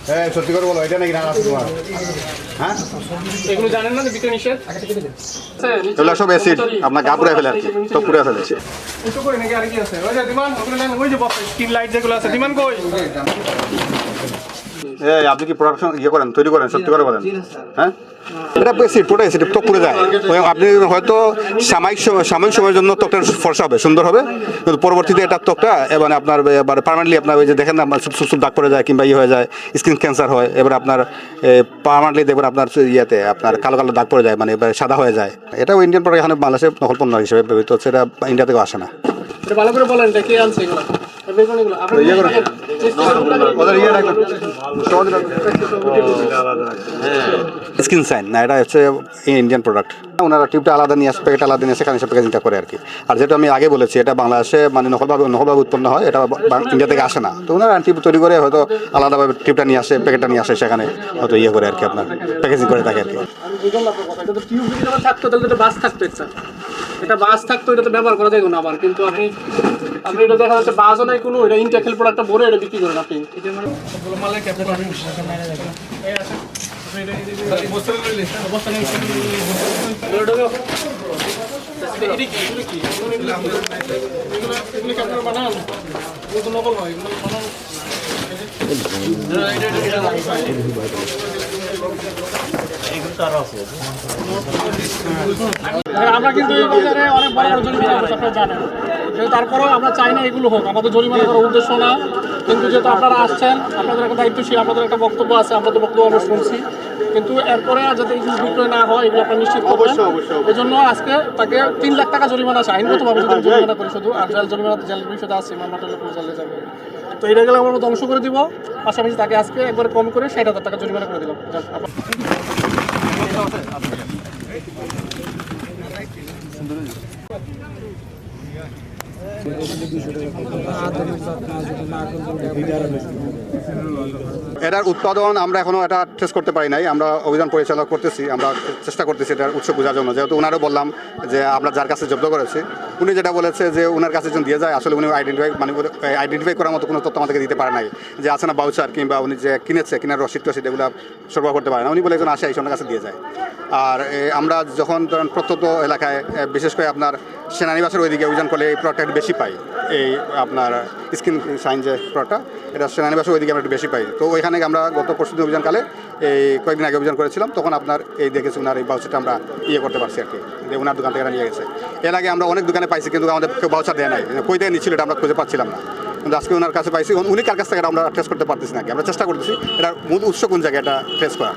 হ্যাঁ সত্যি করে বলো, এটা নাকি রান আছে তোমার? হ্যাঁ এগুলো জানেন না যে বিক্রি নিষেধ? এগুলো সব অ্যাসিড আপনার গা পুড়ে ফেলে আর কি, তো পুড়ে ফেলেছে। একটু করে নাকি আর কি আছে? ওই যে দিমান ওখানে নেন, ওই যে বক্স স্টিল লাইট যেগুলো আছে, দিমান কই? এই আপনি কি প্রোডাকশন করেন, তৈরি করেন? সত্যি করে বলেন। হ্যাঁ এটা অ্যাসিড, পুরো অ্যাসিড তো পুড়ে যায়। আপনি হয়তো সাময়িক সময়ের জন্য ত্বকটা ফর্সা হবে, সুন্দর হবে, কিন্তু পরবর্তীতে এটা ত্বকটা এবার আপনার এবার পার্মানেন্টলি আপনার ওই যে দেখেন না সুপ দাগ পড়ে যায় কিংবা ইয়ে হয়ে যায়, স্কিন ক্যান্সার হয়, এবার আপনার পার্মানেন্টলি দেখবেন আপনার ইয়েতে আপনার কালো কালো দাগ পড়ে যায়, মানে এবার সাদা হয়ে যায়। এটাও ইন্ডিয়ান প্রোডাক্ট, এখানে বাংলাদেশে নকল পণ্য হিসেবে ব্যবহৃত হচ্ছে, এটা ইন্ডিয়া থেকেও আসে না। এটা ভালো করে বলেন, এটা কে আনছে এগুলো? এগুলো আপনি ইয়ে করে ওদের ইয়ে রাখবেন, স্কিন সাইন না, এটা হচ্ছে ইন্ডিয়ান প্রোডাক্ট। ওনারা টিউবটা আলাদা নিয়ে আসে, প্যাকেট আলাদা নিয়ে আসে, সেখানে সব প্যাকেজিংটা করে আর কি। আর যেটা আমি আগে বলেছি, এটা বাংলাদেশে মানে নকলভাবে উৎপন্ন হয়, এটা ইন্ডিয়া থেকে আসে না। তো ওনারা টিউব তৈরি করে হয়তো আলাদাভাবে টিউবটা নিয়ে আসে, প্যাকেটটা নিয়ে আসে, সেখানে হয়তো ইয়ে করে আর কি, আপনার প্যাকেজিং করে থাকে আর কি। বুঝলাম আপনার কথা। এটা তো টিউব যদি আবার থাকতো তাহলে এটা বাস থাকতো, এটা বাস থাকতো, এটা তো ব্যবহার করা যায় না আবার। কিন্তু আপনি এটা দেখা যাচ্ছে বাসও নাই কোনো, এটা ইনটেকেল প্রোডাক্টটা ভরে এটা বিক্রি করেন আপনি। এটা মানে সবগুলো মালে ক্যাপচার করেন। এই আছে বস্তা নিয়ে বস্তা নিয়ে এটা কি এগুলো ক্যাপচার বানান, এগুলো নকল হয়, এগুলো বানান। আমরা কিন্তু এই বাজারে অনেক বড় বড় জরিমানা করছি, আপনারা জানেন। কিন্তু তারপরেও আমরা চাই না এগুলো হোক, আমাদের জরিমানা করার উদ্দেশ্য না। কিন্তু যেহেতু আপনারা আসছেন, আপনাদের একটা দায়িত্বশীল, আপনাদের একটা বক্তব্য আছে, আমাদের বক্তব্য আমরা শুনছি। কিন্তু এরপরে যাতে এই জিনিস বিক্রয় না হয়, এগুলো আপনার নিশ্চিত করবেন। এই জন্য আজকে তাকে 3 লাখ টাকা জরিমানা আছে, আইনগতভাবে যদি জরিমানা করি শুধু। আর জরিমানা জেলের বিষয়টা আছে, মামলাটা জেলে যাবে। তো এটা গেলে আমরা ধ্বংস করে দিব। পাশাপাশি তাকে আজকে একবার কম করে 60,000 টাকা জরিমানা করে দিলাম। এটার উৎপাদন আমরা এখনো এটা টেস্ট করতে পারি নাই, আমরা অভিযান পরিচালনা করতেছি, আমরা চেষ্টা করতেছি এটার উৎস বোঝার জন্য। যেহেতু ওনারও বললাম যে আমরা যার কাছে জব্দ করেছি, উনি যেটা বলেছে যে ওনার কাছে যখন দিয়ে যায়, আসলে উনি আইডেন্টিফাই করার মতো কোনো তথ্য আমাদেরকে দিতে পারে নাই, যে আছে না বাউচার কিংবা উনি যে কিনেছে কিনার রসিদ টসিদ এগুলো সরবরাহ করতে পারে না। উনি বলে একজন আসে এইসবের কাছে দিয়ে যায়। আর আমরা যখন ধরেন প্রত্যন্ত এলাকায়, বিশেষ করে আপনার সেনানিবাসের ওইদিকে অভিযান করলে এই প্রোডাক্টটা বেশি পাই, এই আপনার স্কিন সাইন যে প্রোডাক্টটা, এটা সেনানিবাসের ওইদিকে আমরা একটু বেশি পাই। তো ওইখানে আমরা গত পরশুদিন অভিযানকালে এই কয়েকদিন আগে অভিযান করেছিলাম, তখন আপনার এই দেখেছি ওনার এই বাউচারটা আমরা ইয়ে করতে পারছি আর কি, যে ওনার দোকান থেকে নিয়ে গেছে। এর আগে আমরা অনেক দোকানে পাইছি, কিন্তু আমাদের কেউ বাউচার দেয় নাই, কই থেকে নিচ্ছিল এটা আমরা খুঁজে পাচ্ছিলাম না। কিন্তু আজকে ওনার কাছে পাইছি, উনি কার কাছ থেকে এটা আমরা টেস্ট করতে পারতেছি না, আমরা চেষ্টা করতেছি এটা মূল উৎস কোন জায়গায় এটা টেস্ট করা।